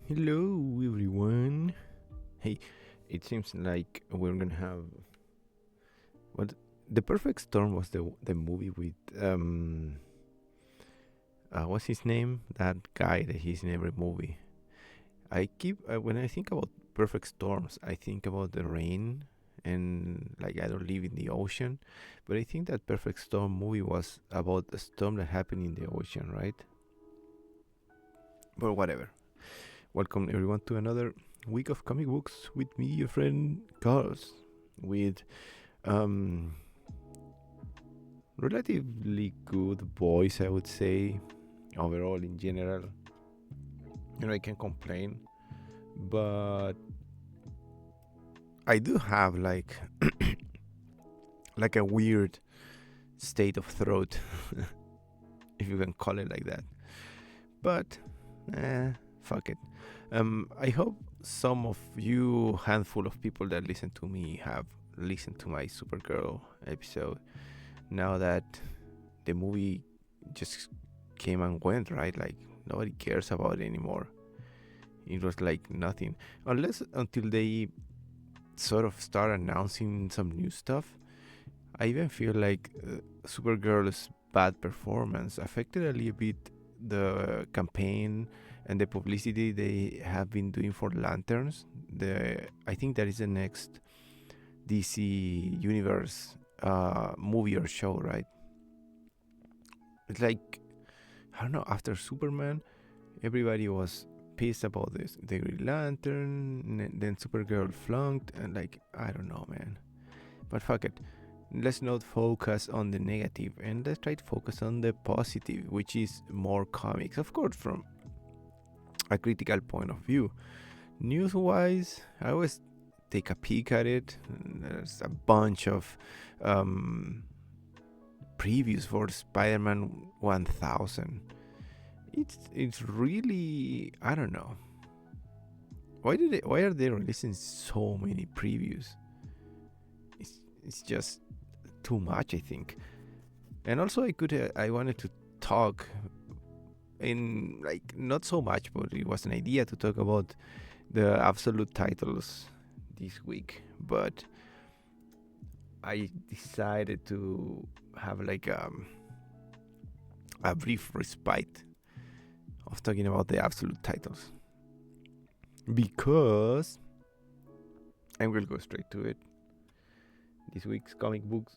Hello, everyone. Hey, it seems like we're gonna have what the perfect storm was the movie with what's his name? That guy that he's in every movie. I keep when I think about perfect storms, I think about the rain and like I don't live in the ocean, but I think that perfect storm movie was about a storm that happened in the ocean, right? But whatever. Welcome everyone to another week of comic books with me, your friend Carlz, with um relatively good voice, I would say, overall in general. I can complain, but I do have like a weird state of throat, if you can call it like that. But fuck it. I hope some of you handful of people that listen to me have listened to my Supergirl episode. Now that the movie just came and went, right? Like nobody cares about it anymore. It was like nothing, unless until they sort of start announcing some new stuff. I even feel like Supergirl's bad performance affected a little bit the campaign and the publicity they have been doing for Lanterns. I think that is the next DC Universe movie or show, right? It's like I don't know. After Superman, everybody was pissed about this. The Green Lantern, then Supergirl flunked, and like I don't know, man. But fuck it. Let's not focus on the negative and let's try to focus on the positive, which is more comics, of course, from a critical point of view. News wise, I always take a peek at it. There's a bunch of previews for Spider-Man 1000. It's really I don't know. Why are they releasing so many previews? It's just too much, I think. And also I wanted to talk in like not so much, but it was an idea to talk about the absolute titles this week, but I decided to have like a brief respite of talking about the absolute titles because I will go straight to it. This week's comic books.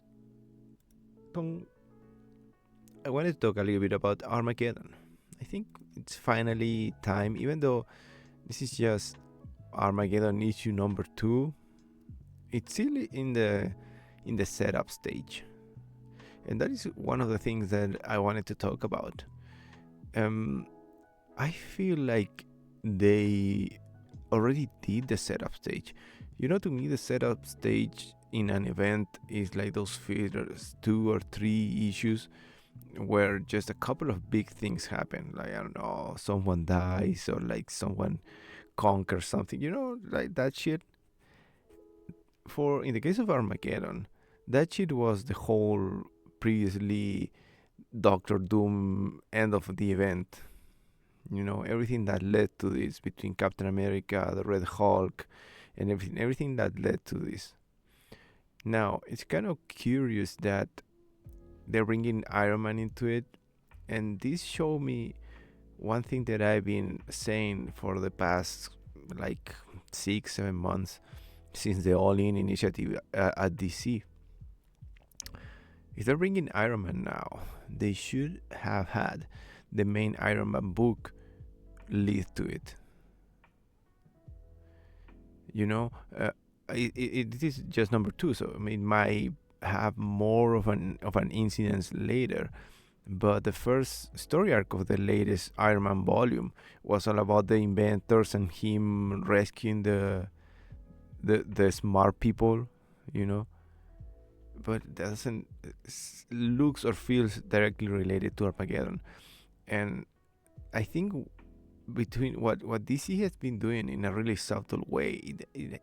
I wanted to talk a little bit about Armageddon. I think it's finally time, even though this is just Armageddon issue number 2. It's still in the setup stage, and that is one of the things that I wanted to talk about. I feel like they already did the setup stage. To me, the setup stage in an event is like those first 2 or 3 issues where just a couple of big things happen. Like, I don't know, someone dies or like someone conquers something, like that shit. In the case of Armageddon, that shit was the whole previously Doctor Doom end of the event. Everything that led to this between Captain America, the Red Hulk, and everything that led to this. Now, it's kind of curious that they're bringing Iron Man into it, and this showed me one thing that I've been saying for the past like 6-7 months since the All In initiative at DC. If they're bringing Iron Man now, they should have had the main Iron Man book lead to it. It is just number 2, so it might have more of an incidence later. But the first story arc of the latest Iron Man volume was all about the inventors and him rescuing the smart people, But it doesn't looks or feels directly related to Armageddon, and I think between what DC has been doing in a really subtle way, it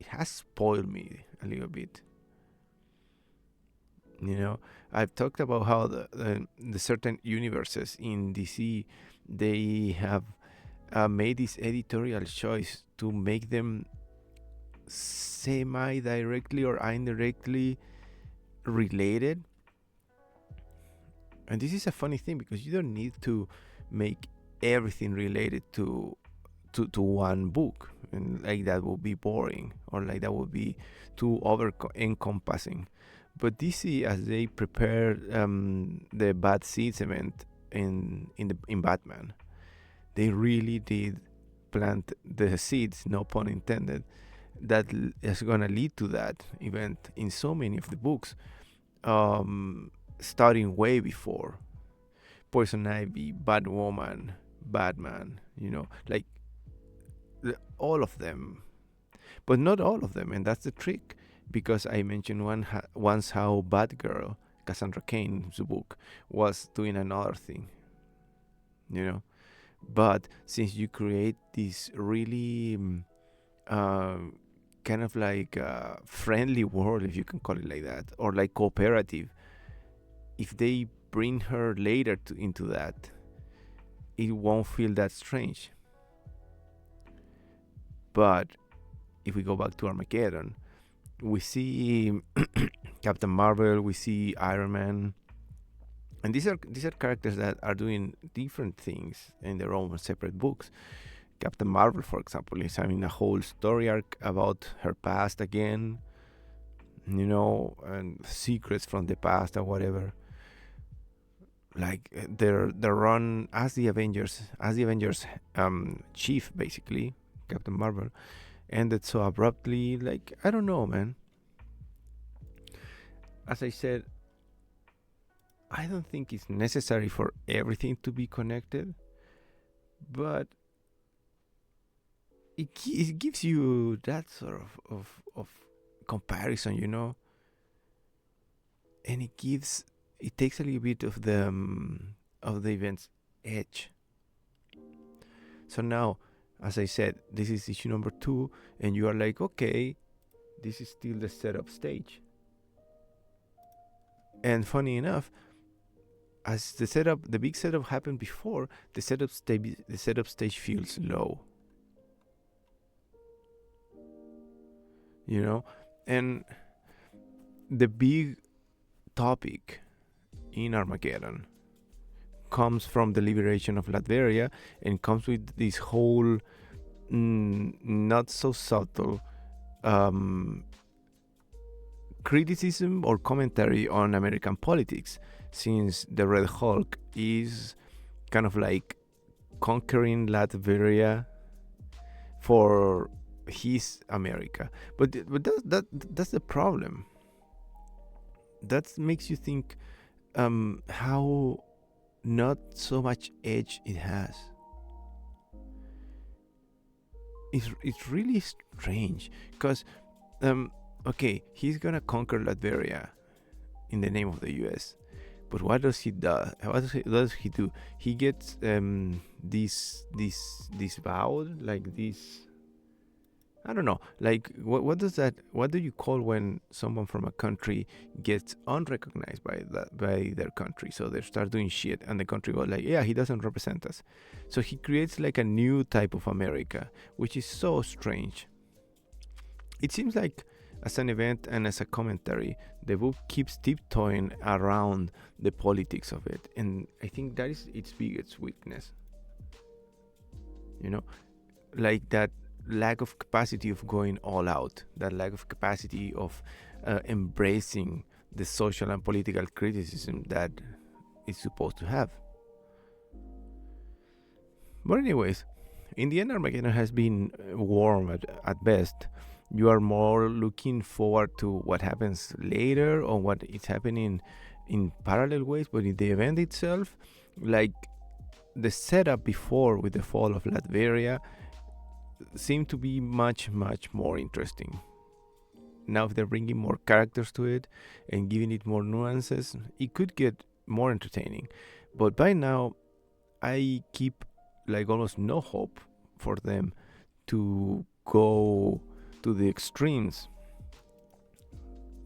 has spoiled me a little bit. I've talked about how the certain universes in DC they have made this editorial choice to make them semi-directly or indirectly related. And this is a funny thing, because you don't need to make everything related to one book, and like that would be boring, or like that would be too over encompassing. But DC, as they prepared the Bad Seeds event in Batman, they really did plant the seeds, no pun intended, that is gonna lead to that event in so many of the books, starting way before Poison Ivy, Batwoman, Batman, like all of them, but not all of them, and that's the trick. Because I mentioned once how Batgirl, Cassandra Cain's book, was doing another thing, But since you create this really kind of like friendly world, if you can call it like that, or like cooperative, if they bring her later into that, it won't feel that strange. But if we go back to Armageddon, we see Captain Marvel, we see Iron Man, and these are characters that are doing different things in their own separate books. Captain Marvel, for example, is having a whole story arc about her past again, and secrets from the past or whatever. Like their run as the Avengers chief, basically, Captain Marvel, ended so abruptly. Like, I don't know, man. As I said, I don't think it's necessary for everything to be connected, but it gives you that sort of comparison, and it takes a little bit of the event's edge. So now, as I said, this is issue number 2, and you are like, okay, this is still the setup stage. And funny enough, as the big setup happened before, the setup stage feels low. And the big topic in Armageddon comes from the liberation of Latveria, and comes with this whole not so subtle criticism or commentary on American politics, since the Red Hulk is kind of like conquering Latveria for his America. But that's the problem. That makes you think how not so much edge it has. It's really strange, because okay, he's gonna conquer Latveria in the name of the US, but what does he do? He gets this vowed, like this, I don't know, like what do you call when someone from a country gets unrecognized by their country? So they start doing shit, and the country goes like, yeah, he doesn't represent us. So he creates like a new type of America, which is so strange. It seems like, as an event and as a commentary, the book keeps tiptoeing around the politics of it, and I think that is its biggest weakness. Like that lack of capacity of going all out, that lack of capacity of embracing the social and political criticism that it's supposed to have. But anyways, in the end, Armageddon has been warm at best. You are more looking forward to what happens later, or what is happening in parallel ways. But in the event itself, like the setup before with the fall of Latveria, seemed to be much, much more interesting. Now, if they're bringing more characters to it and giving it more nuances, it could get more entertaining. But by now, I keep like almost no hope for them to go to the extremes,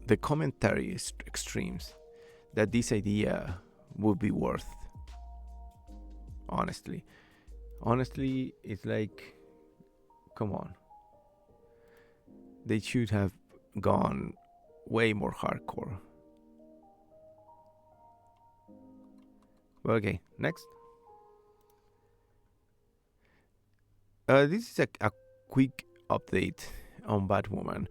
the commentary extremes, that this idea would be worth. Honestly, Honestly, it's like, come on. They should have gone way more hardcore. But okay, next. This is a quick update on Batwoman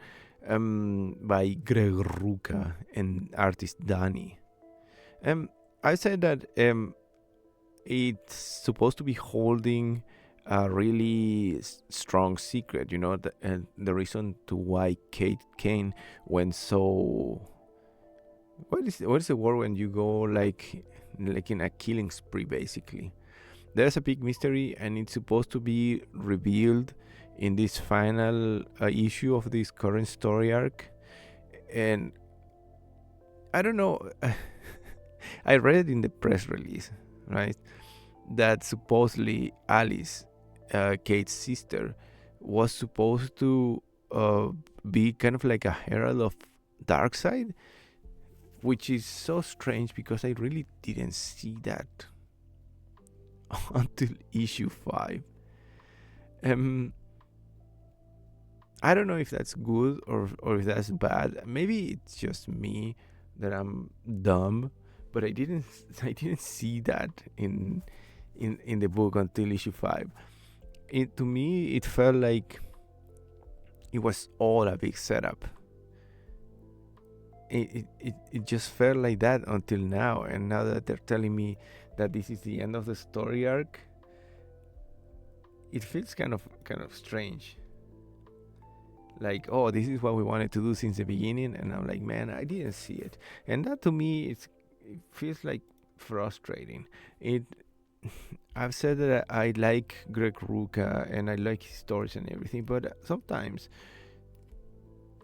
by Greg Rucka and artist Danny. I said that it's supposed to be holding a really strong secret. You know, the reason to why Kate Kane went so. What is the word when you go like in a killing spree? Basically, there's a big mystery, and it's supposed to be revealed in this final issue of this current story arc. And I don't know. I read it in the press release, right? That supposedly Alice, Kate's sister, was supposed to be kind of like a herald of Darkseid, which is so strange because I really didn't see that until issue 5. I don't know if that's good or if that's bad. Maybe it's just me that I'm dumb, but I didn't see that in the book until issue 5. To me it felt like it was all a big setup. It just felt like that until now, and now that they're telling me that this is the end of the story arc, it feels kind of strange. Like, oh, this is what we wanted to do since the beginning, and I'm like, man, I didn't see it. And that to me it feels like frustrating. I've said that I like Greg Rucka and I like his stories and everything, but sometimes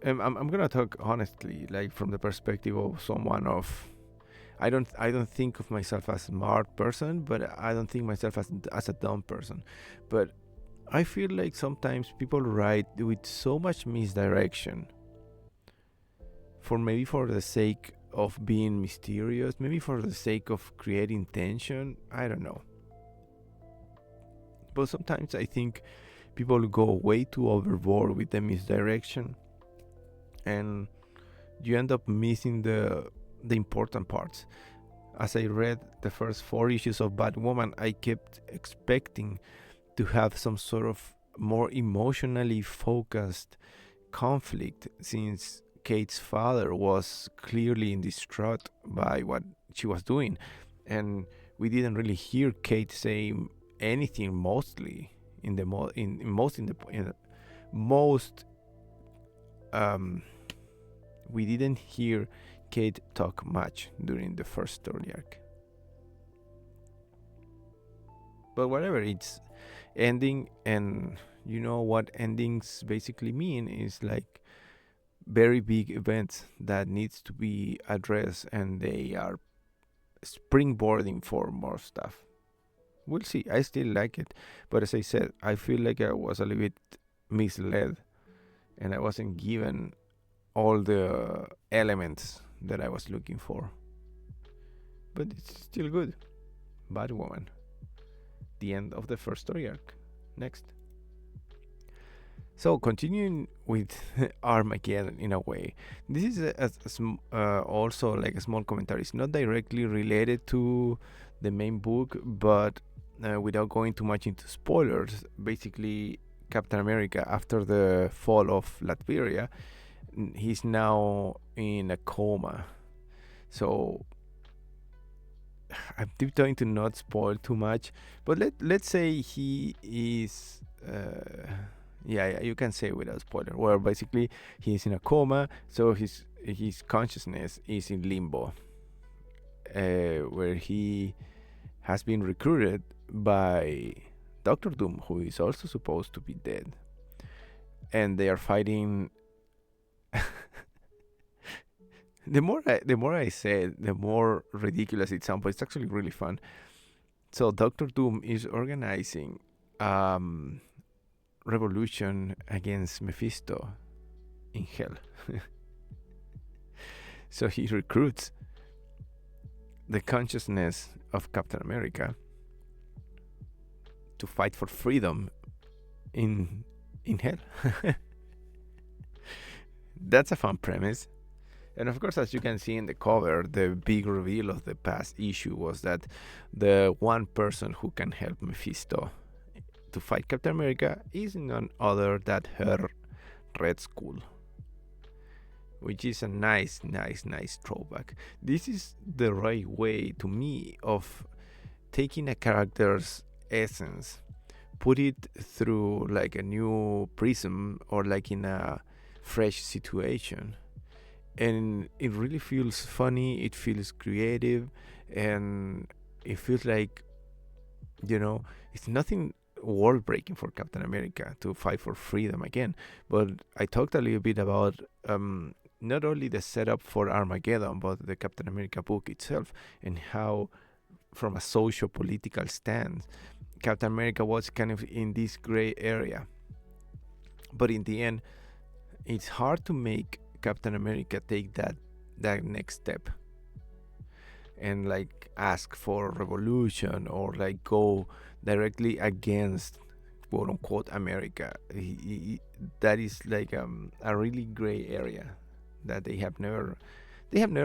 I'm gonna talk honestly, like from the perspective of someone of I don't think of myself as a smart person, but I don't think myself as a dumb person. But I feel like sometimes people write with so much misdirection for the sake of being mysterious, maybe for the sake of creating tension. I don't know. But sometimes I think people go way too overboard with the misdirection, and you end up missing the important parts. As I read the first 4 issues of Batwoman, I kept expecting to have some sort of more emotionally focused conflict, since Kate's father was clearly distraught by what she was doing, and we didn't really hear Kate say anything mostly in the most we didn't hear Kate talk much during the first story arc. But whatever, it's ending, and you know what endings basically mean is like very big events that needs to be addressed, and they are springboarding for more stuff. We'll see. I still like it, but as I said, I feel like I was a little bit misled, and I wasn't given all the elements that I was looking for. But it's still good. Batwoman. The end of the first story arc. Next. So continuing with Armageddon in a way, this is also like a small commentary. It's not directly related to the main book, but without going too much into spoilers, basically Captain America, after the fall of Latveria, he's now in a coma. So I'm trying to not spoil too much, but let's say he is yeah, you can say without spoiler, where basically he's in a coma, so his consciousness is in limbo, where he has been recruited by Doctor Doom, who is also supposed to be dead, and they are fighting. The more I say it, the more ridiculous it sounds, but it's actually really fun. So Doctor Doom is organizing revolution against Mephisto in hell. So he recruits the consciousness of Captain America to fight for freedom in hell. That's a fun premise. And of course, as you can see in the cover, the big reveal of the past issue was that the one person who can help Mephisto to fight Captain America is none other than her Red Skull, which is a nice throwback. This is the right way, to me, of taking a character's essence, put it through like a new prism or like in a fresh situation, and it really feels funny, it feels creative, and it feels like, it's nothing world breaking for Captain America to fight for freedom again. But I talked a little bit about not only the setup for Armageddon, but the Captain America book itself, and how from a social political stance Captain America was kind of in this gray area. But in the end, it's hard to make Captain America take that next step and like ask for revolution or like go directly against quote unquote America. That is like a really gray area that they have never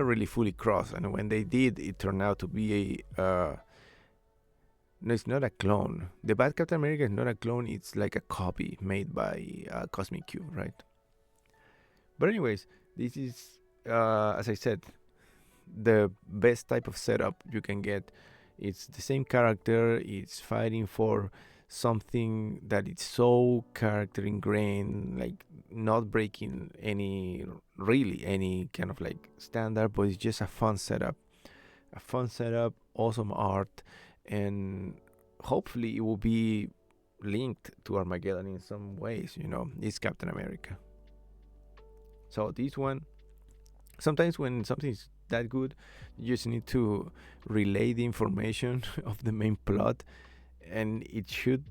really fully crossed, and when they did, it turned out to be no, it's not a clone. The bad Captain America is not a clone, it's like a copy made by Cosmic Q, right? But anyways, this is, as I said, the best type of setup you can get. It's the same character, it's fighting for something that is so character ingrained, like not breaking any kind of like standard, but it's just a fun setup, awesome art, and hopefully it will be linked to Armageddon in some ways. It's Captain America. So this one, sometimes when something's that good, you just need to relay the information of the main plot, and it should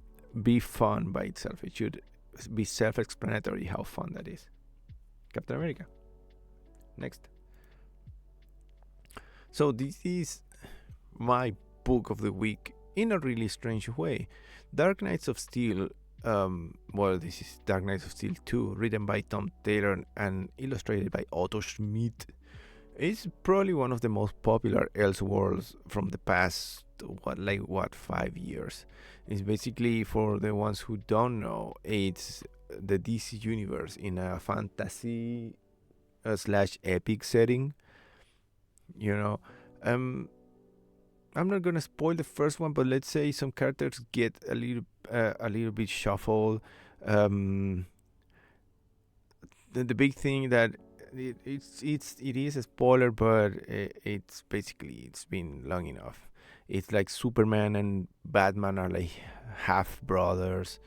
be fun by itself. It should be self-explanatory how fun that is. Captain America. Next. So this is my book of the week in a really strange way. Dark Knights of Steel. This is Dark Knights of Steel 2, written by Tom Taylor and illustrated by Otto Schmidt. It's probably one of the most popular Elseworlds from the past 5 years. It's basically, for the ones who don't know, it's the DC universe in a fantasy slash epic setting. I'm not gonna spoil the first one, but let's say some characters get a little bit shuffled. The big thing that it is a spoiler, but it's been long enough. It's like Superman and Batman are like half brothers.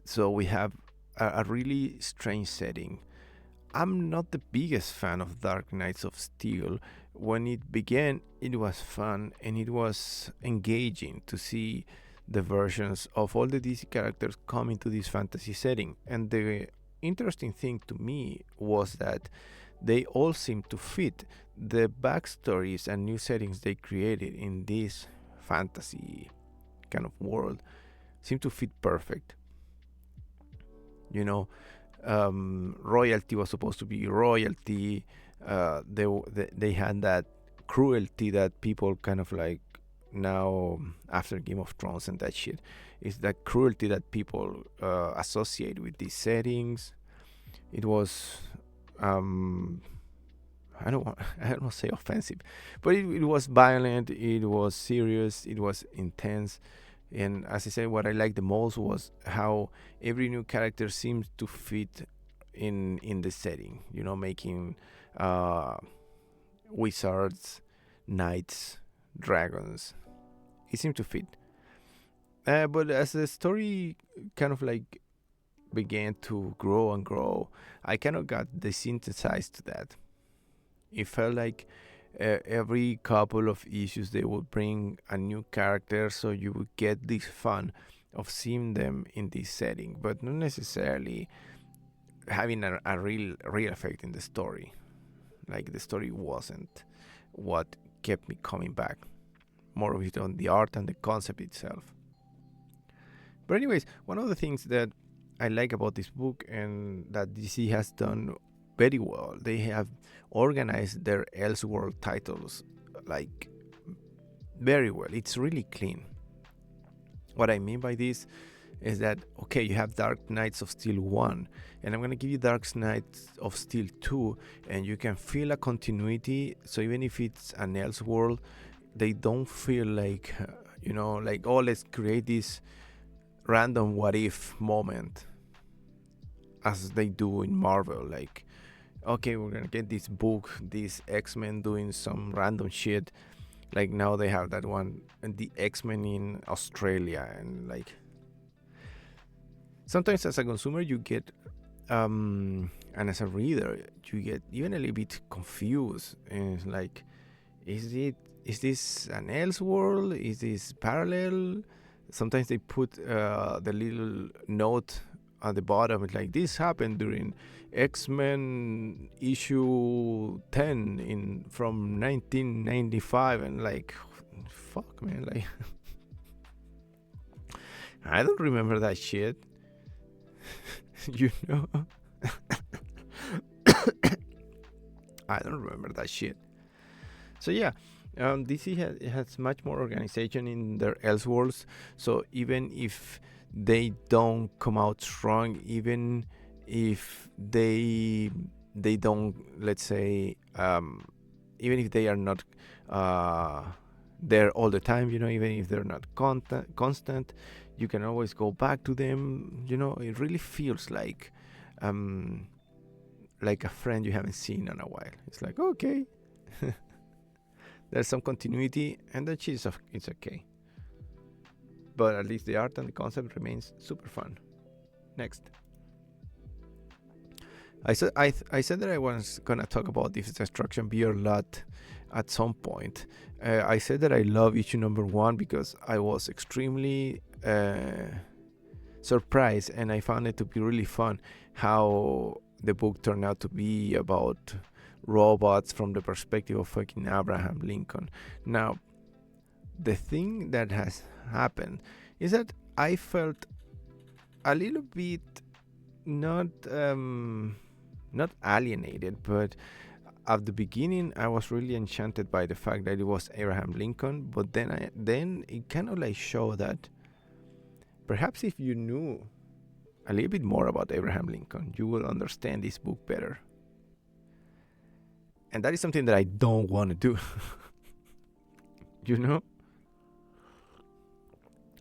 So we have a really strange setting. I'm not the biggest fan of Dark Knights of Steel. When it began, it was fun and it was engaging to see the versions of all the DC characters come into this fantasy setting. And the interesting thing to me was that they all seem to fit. The backstories and new settings they created in this fantasy kind of world seem to fit perfect. Royalty was supposed to be royalty. They had that cruelty that people kind of like now, after Game of Thrones and that shit, is that cruelty that people associate with these settings. It was I don't want to say offensive, but it was violent, it was serious, it was intense. And as I said, what I liked the most was how every new character seems to fit in the setting. Making wizards, knights, dragons. It seemed to fit. But as the story kind of like began to grow and grow, I kind of got desensitized to that. It felt like every couple of issues they would bring a new character, so you would get this fun of seeing them in this setting, but not necessarily having a real effect in the story. Like, the story wasn't what kept me coming back. More of it on the art and the concept itself. But anyways, one of the things that I like about this book and that DC has done very well, they have organized their Elseworld titles like very well. It's really clean. What I mean by this is that, okay, you have Dark Knights of Steel 1, and I'm going to give you Dark Knights of Steel 2, and you can feel a continuity. So even if it's an Elseworld, they don't feel like, like, oh, let's create this random what if moment as they do in Marvel. Like, okay, we're going to get this book, this X-Men doing some random shit. Like now they have that one, and the X-Men in Australia, and like sometimes as a consumer you get and as a reader you get even a little bit confused, and it's like, is this an Elseworld? Is this parallel? Sometimes they put the little note at the bottom. It's like, this happened during X-Men issue 10 from 1995, and like, fuck, man, like I don't remember that shit. I don't remember that shit. So yeah, DC has much more organization in their Elseworlds. So even if they don't come out strong, even if they don't, let's say, even if they are not there all the time, even if they're not constant, you can always go back to them. It really feels like a friend you haven't seen in a while. It's like, okay, there's some continuity, and that shit it's okay. But at least the art and the concept remains super fun. Next. I said that I was gonna talk about this Destruction Beer lot at some point. I said that I love issue number 1 because I was extremely surprised, and I found it to be really fun how the book turned out to be about robots from the perspective of fucking Abraham Lincoln. Now, the thing that has happened is that I felt a little bit not alienated, but at the beginning I was really enchanted by the fact that it was Abraham Lincoln. But then it kind of like showed that perhaps if you knew a little bit more about Abraham Lincoln, you will understand this book better. And that is something that I don't want to do.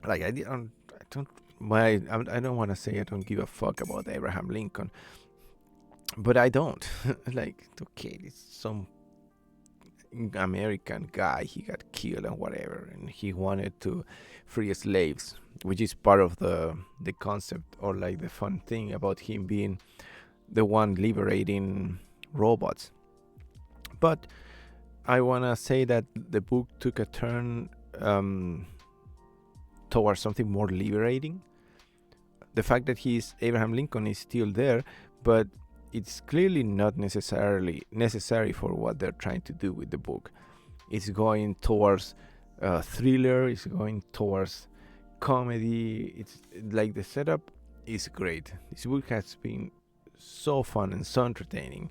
Like I don't want to say I don't give a fuck about Abraham Lincoln, but I don't. Like, okay, it's some American guy, he got killed and whatever, and he wanted to free slaves, which is part of the concept, or like the fun thing about him being the one liberating robots. But I want to say that the book took a turn towards something more liberating. The fact that Abraham Lincoln is still there, but it's clearly not necessarily necessary for what they're trying to do with the book. It's going towards thriller, it's going towards comedy. It's like the setup is great. This book has been so fun and so entertaining.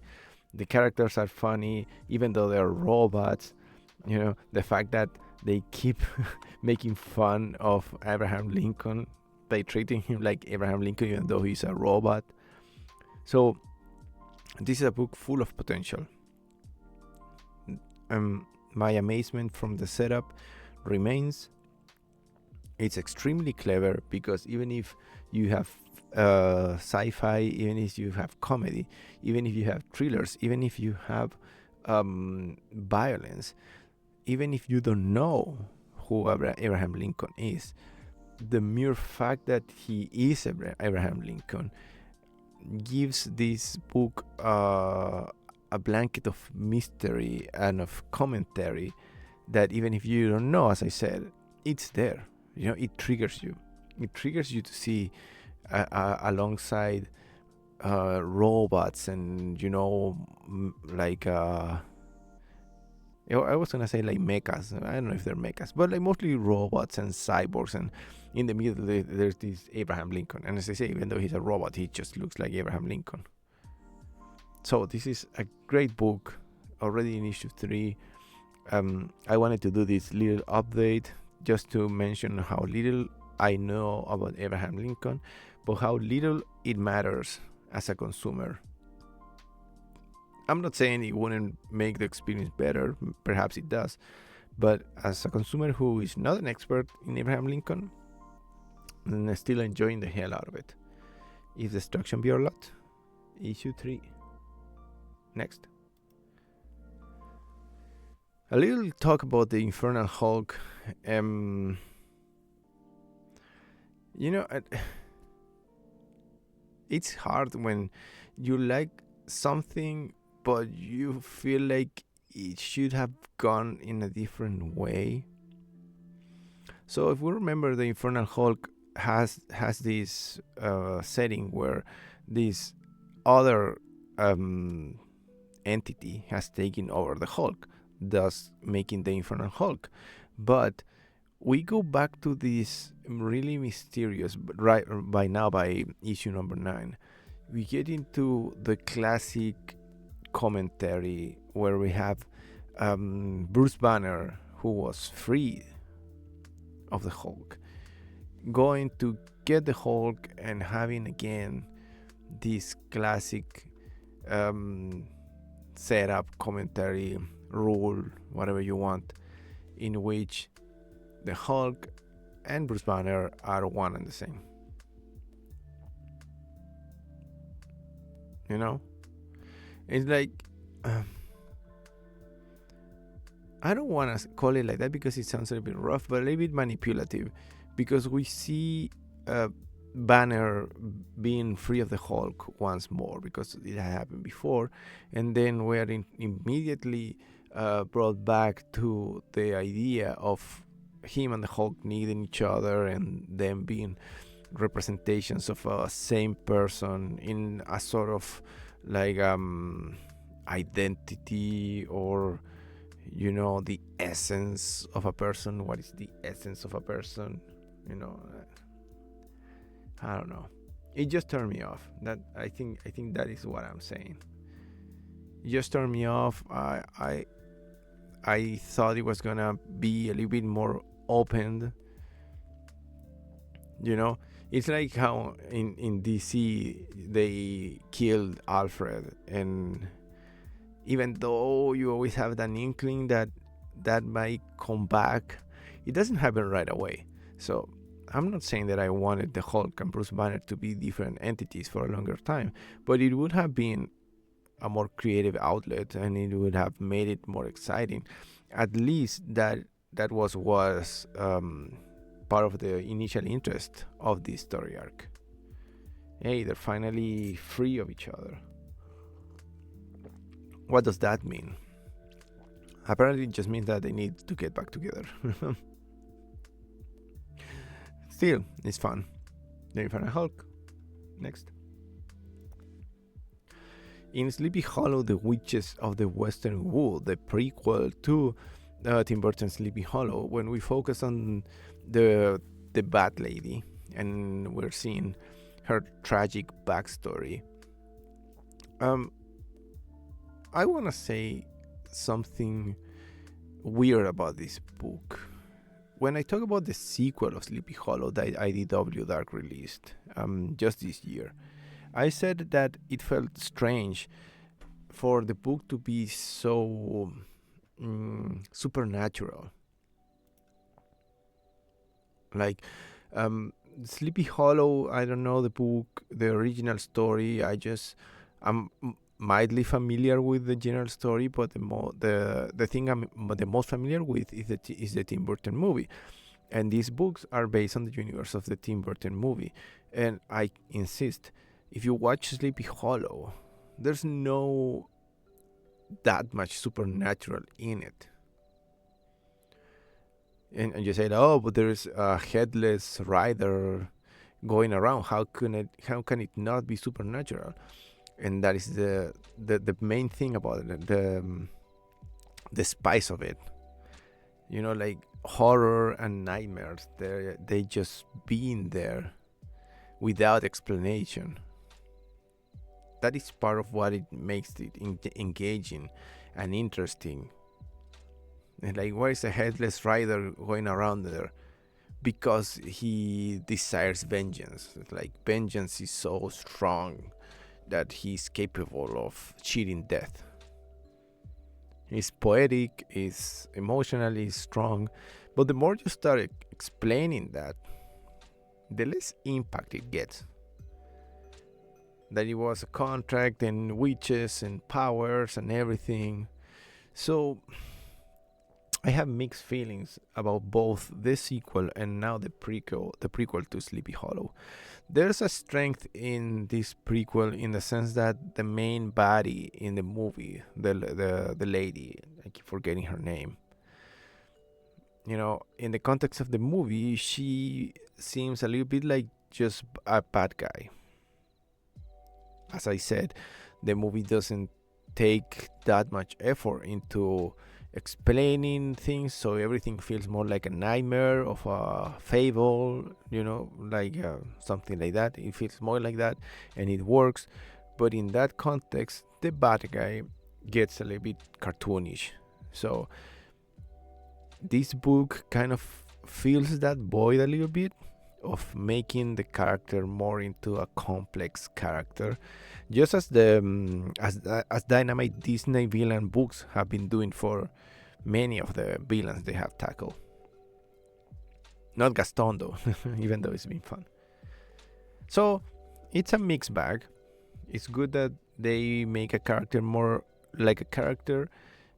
The characters are funny, even though they're robots. The fact that they keep making fun of Abraham Lincoln by treating him like Abraham Lincoln, even though he's a robot. So this is a book full of potential. My amazement from the setup remains. It's extremely clever, because even if you have sci-fi, even if you have comedy, even if you have thrillers, even if you have violence, even if you don't know who Abraham Lincoln is, the mere fact that he is Abraham Lincoln gives this book a blanket of mystery and of commentary that even if you don't know, as I said, it's there. It triggers you. It triggers you to see alongside robots and like I was gonna say like mechas. I don't know if they're mechas, but like mostly robots and cyborgs. And in the middle, there's this Abraham Lincoln. And as I say, even though he's a robot, he just looks like Abraham Lincoln. So this is a great book, already in issue 3. I wanted to do this little update just to mention how little I know about Abraham Lincoln, but how little it matters as a consumer. I'm not saying it wouldn't make the experience better, perhaps it does, but as a consumer who is not an expert in Abraham Lincoln, I'm still enjoying the hell out of it. If Destruction Be Our Lot, issue 3. Next. A little talk about the Infernal Hulk. It's hard when you like something but you feel like it should have gone in a different way. So if we remember, the Infernal Hulk has this setting where this other entity has taken over the Hulk, thus making the Infernal Hulk. But we go back to this really mysterious, right by now, by issue number 9, we get into the classic commentary where we have Bruce Banner, who was freed of the Hulk, going to get the Hulk and having again this classic setup, commentary, rule, whatever you want, in which the Hulk and Bruce Banner are one and the same. You know? It's like, I don't want to call it like that because it sounds a little bit rough, but a little bit manipulative, because we see Banner being free of the Hulk once more because it had happened before, and then we're immediately brought back to the idea of him and the Hulk needing each other and them being representations of a same person in a sort of like identity, or the essence of a person. What is the essence of a person? I don't know. It just turned me off. That I think that is what I'm saying. It just turned me off. I thought it was gonna be a little bit more open. It's like how in DC they killed Alfred, and even though you always have that inkling that might come back, it doesn't happen right away. So I'm not saying that I wanted the Hulk and Bruce Banner to be different entities for a longer time, but it would have been a more creative outlet, and it would have made it more exciting. At least that was part of the initial interest of this story arc. Hey, they're finally free of each other. What does that mean? Apparently it just means that they need to get back together. Still, it's fun. The Infernal Hulk. Next. In Sleepy Hollow, The Witches of the Western Wood, the prequel to Tim Burton's Sleepy Hollow, when we focus on the Bat Lady and we're seeing her tragic backstory, I want to say something weird about this book. When I talk about the sequel of Sleepy Hollow that IDW Dark released just this year, I said that it felt strange for the book to be so supernatural. Like Sleepy Hollow, I don't know the book, the original story. I'm mildly familiar with the general story, but the thing I'm the most familiar with is the Tim Burton movie, and these books are based on the universe of the Tim Burton movie. And I insist, if you watch Sleepy Hollow, there's no that much supernatural in it. And you said, oh, but there's a headless rider going around. How can it not be supernatural? And that is the main thing about it. the spice of it. Like horror and nightmares. They just being there without explanation. That is part of what it makes it engaging and interesting. And like, why is a headless rider going around there? Because he desires vengeance. It's like vengeance is so strong that he's capable of cheating death. He's poetic, he's emotionally strong, but the more you start explaining that, the less impact it gets. That it was a contract and witches and powers and everything. So I have mixed feelings about both the sequel and now the prequel to Sleepy Hollow. There's a strength in this prequel in the sense that the main body in the movie, the lady, I keep forgetting her name. In the context of the movie, she seems a little bit like just a bad guy. As I said, the movie doesn't take that much effort into explaining things, so everything feels more like a nightmare of a fable, like something like that. It feels more like that, and it works. But in that context, the bad guy gets a little bit cartoonish. So this book kind of fills that void a little bit of making the character more into a complex character, just as the as Dynamite Disney villain books have been doing for many of the villains they have tackled. Not Gaston though, even though it's been fun. So it's a mixed bag. It's good that they make a character more like a character,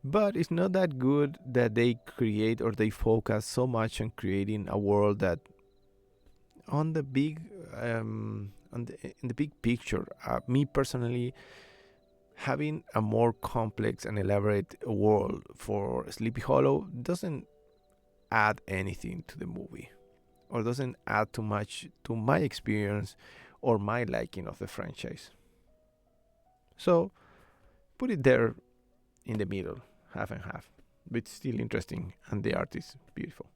but it's not that good that they create or they focus so much on creating a world that on the big in the big picture, me personally, having a more complex and elaborate world for Sleepy Hollow doesn't add anything to the movie, or doesn't add too much to my experience or my liking of the franchise. So put it there in the middle, half and half, but still interesting, and the art is beautiful.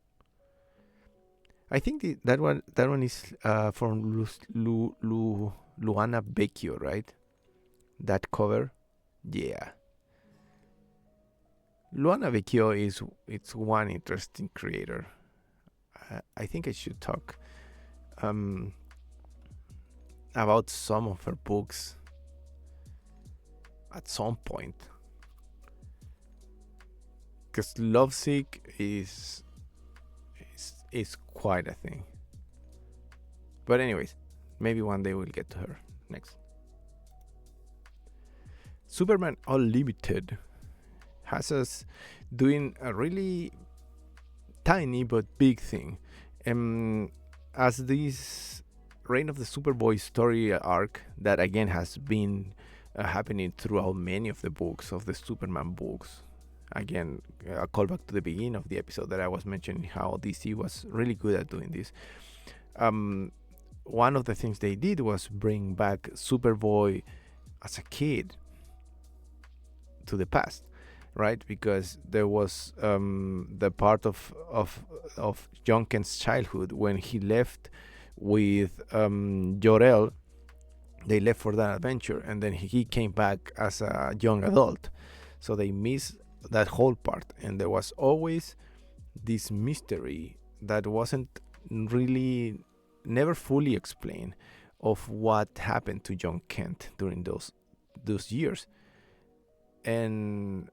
I think that one is from Luana Becchio, right? That cover, yeah. Luana Becchio it's one interesting creator. I think I should talk about some of her books at some point, because Lovesick is quite a thing. But anyways, maybe one day we'll get to her next. Superman Unlimited has us doing a really tiny but big thing. As this Reign of the Superboy story arc that again has been happening throughout many of the books of the Superman books. Again, a callback to the beginning of the episode that I was mentioning how DC was really good at doing this. One of the things they did was bring back Superboy as a kid to the past, right? Because there was the part of John Kent's childhood when he left with Jor-El. They left for that adventure, and then he came back as a young adult. So they missed that whole part, and there was always this mystery that wasn't really never fully explained of what happened to John Kent during those years. And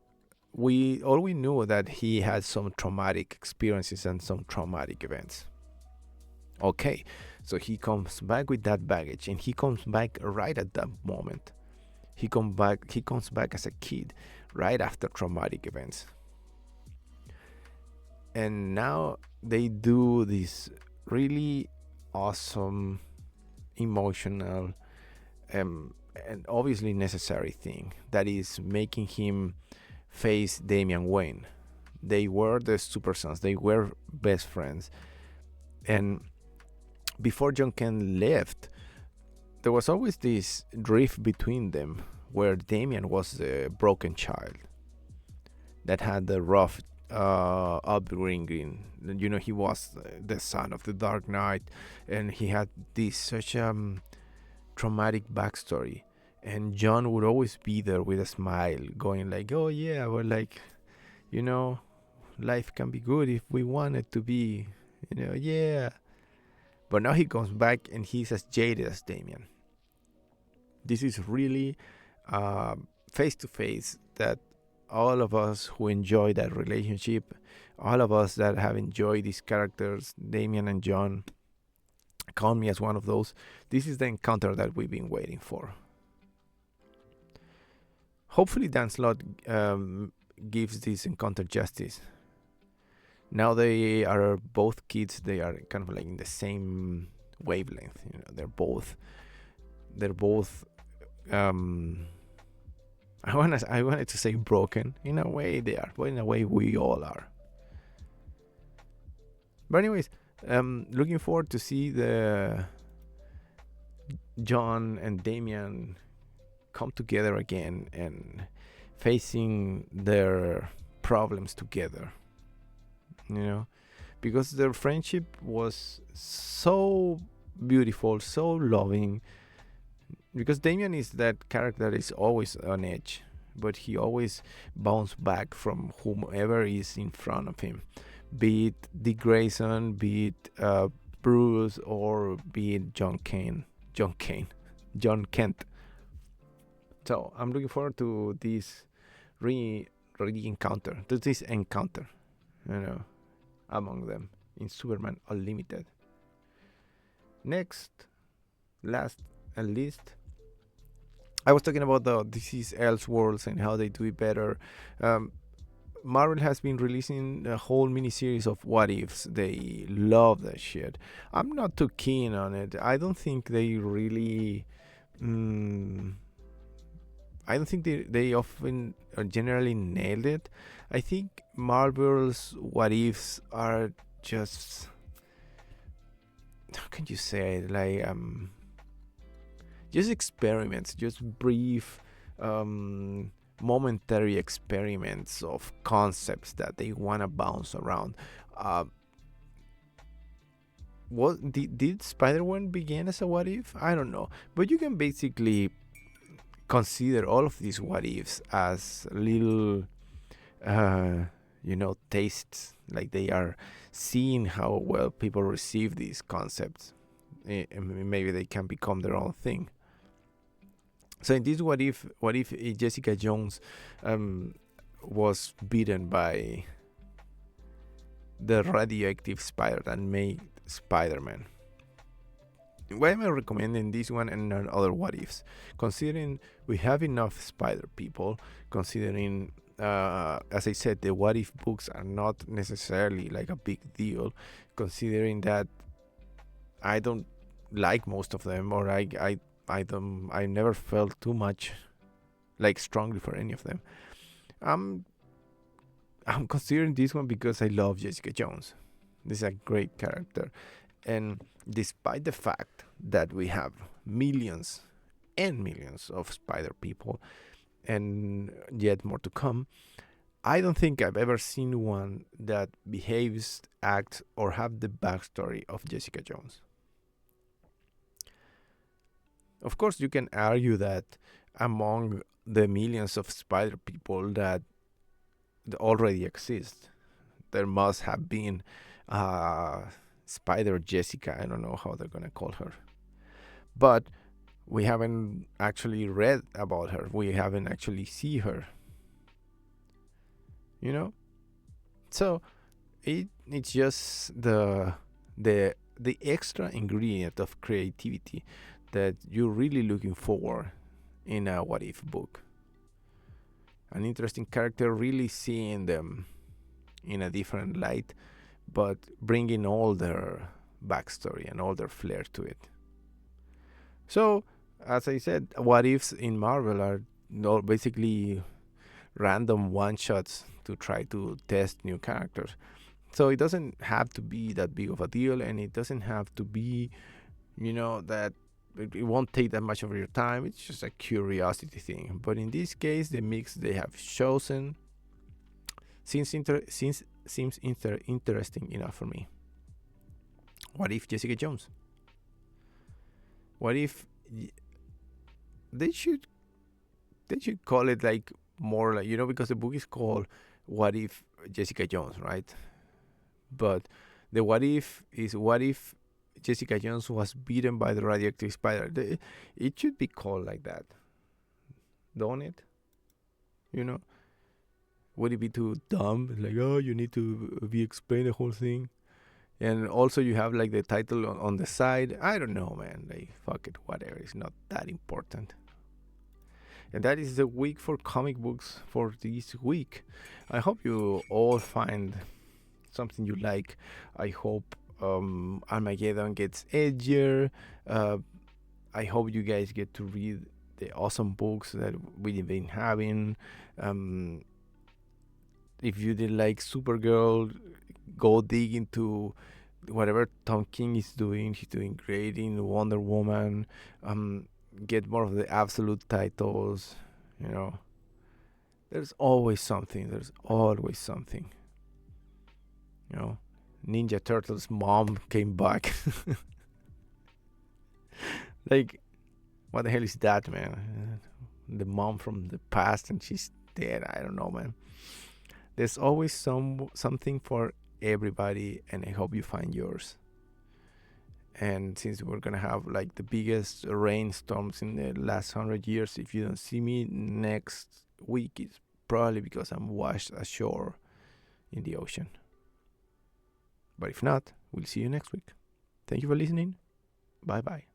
we knew that he had some traumatic experiences and some traumatic events. Okay, so he comes back with that baggage, and he comes back right at that moment. He comes back as a kid right after traumatic events. And now they do this really awesome, emotional, and obviously necessary thing that is making him face Damian Wayne. They were the Super Sons, they were best friends. And before John Kent left, there was always this drift between them where Damian was the broken child. that had the rough upbringing. He was the son of the Dark Knight, and he had this such traumatic backstory. And John would always be there with a smile, going like, "Oh yeah, well, like, you know, life can be good if we want it to be, yeah." But now he comes back and he's as jaded as Damien. This is really face to face that all of us who enjoy that relationship, all of us that have enjoyed these characters, Damien and John, count me as one of those. This is the encounter that we've been waiting for. Hopefully, Dan Slott gives this encounter justice. Now they are both kids. They are kind of like in the same wavelength. They're both. I wanted to say broken. In a way they are, but in a way we all are. But anyways, looking forward to see the John and Damien come together again and facing their problems together. Because their friendship was so beautiful, so loving. Because Damien is that character that is always on edge, but he always bounces back from whomever is in front of him, be it Dick Grayson, be it Bruce, or be it John Kent. So I'm looking forward to this encounter, among them in Superman Unlimited. Next, last and least, I was talking about the DC's Elseworlds and how they do it better. Marvel has been releasing a whole miniseries of what ifs. They love that shit. I'm not too keen on it. I don't think they really. I don't think they often or generally nailed it. I think Marvel's what ifs are just, how can you say it, like just experiments, just brief momentary experiments of concepts that they want to bounce around. What did Spider-Man begin as a what if? I don't know, but you can basically consider all of these what ifs as little tastes, like they are seeing how well people receive these concepts. Maybe they can become their own thing. So in this what if Jessica Jones was bitten by the radioactive spider that made Spider-Man? Why am I recommending this one and not other what ifs? Considering we have enough spider people, considering as I said, the what if books are not necessarily like a big deal, considering that I don't like most of them, or I never felt too much like strongly for any of them. I'm considering this one because I love Jessica Jones. This is a great character, and despite the fact that we have millions and millions of spider people, and yet more to come, I don't think I've ever seen one that behaves, acts, or have the backstory of Jessica Jones. Of course, you can argue that among the millions of spider people that already exist, there must have been Spider Jessica. I don't know how they're gonna call her, but we haven't actually read about her. We haven't actually seen her. So it's just the extra ingredient of creativity that you're really looking for in a what if book. An interesting character, really seeing them in a different light, but bringing all their backstory and all their flair to it. So, as I said, what ifs in Marvel are basically random one shots to try to test new characters. So it doesn't have to be that big of a deal, and it doesn't have to be, that it won't take that much of your time. It's just a curiosity thing. But in this case, the mix they have chosen seems interesting enough for me. What if Jessica Jones? What if they should call it like more like, because the book is called What If Jessica Jones, right? But the what if is, what if Jessica Jones was beaten by the radioactive spider? It should be called like that, don't it? You know, would it be too dumb? Like, oh, you need to be explain the whole thing, and also you have like the title on the side. I don't know, man. Like, fuck it, whatever. It's not that important. And that is the week for comic books for this week. I hope you all find something you like. I hope Armageddon gets edgier. I hope you guys get to read the awesome books that we've been having. If you did like Supergirl, go dig into whatever Tom King is doing. He's doing great in Wonder Woman. Get more of the absolute titles. There's always something. Ninja Turtles' mom came back. Like, what the hell is that, man? The mom from the past and she's dead. I don't know, man. There's always something for everybody, and I hope you find yours. And since we're gonna have like the biggest rainstorms in the last 100 years, if you don't see me next week, it's probably because I'm washed ashore in the ocean. But if not, we'll see you next week. Thank you for listening. Bye bye.